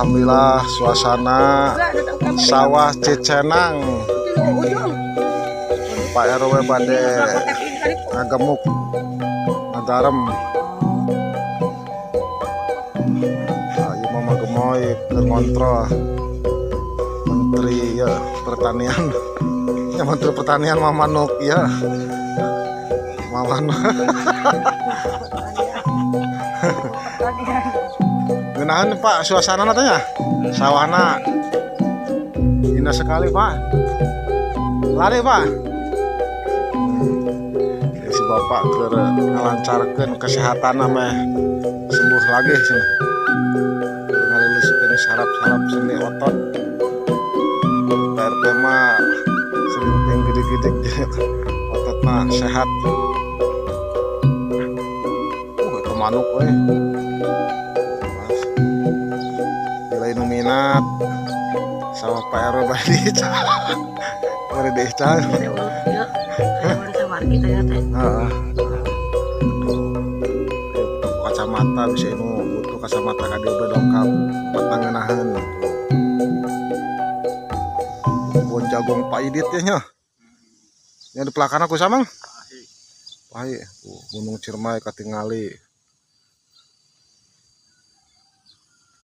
Alhamdulillah suasana sawah Cicenang. Pak RW pada ngagemuk ngagarem. Ayo mama gemoy ke kontrol Menteri ya Pertanian. Ya Menteri Pertanian Mama Nuk ya. Mama Nuk. Genahan Pak suasana natanya sawahna indah sekali Pak. Lari Pak. Ya, si Bapak keur ngalancarkeun kesehatan mah sembuh lagi sini. Ngaliluskeun saraf-saraf sendi otot. PRP mah selinting gede-gede otot mah sehat. Itu manuk euy. Bila minat sawah Pak RW badi mari deca. Kacamata bisa nu butuh kacamata kadi bedongkap patangenahan bon jagung Pak Idit nya nya di pelakana ku samang Pahi Gunung Ciremai katingali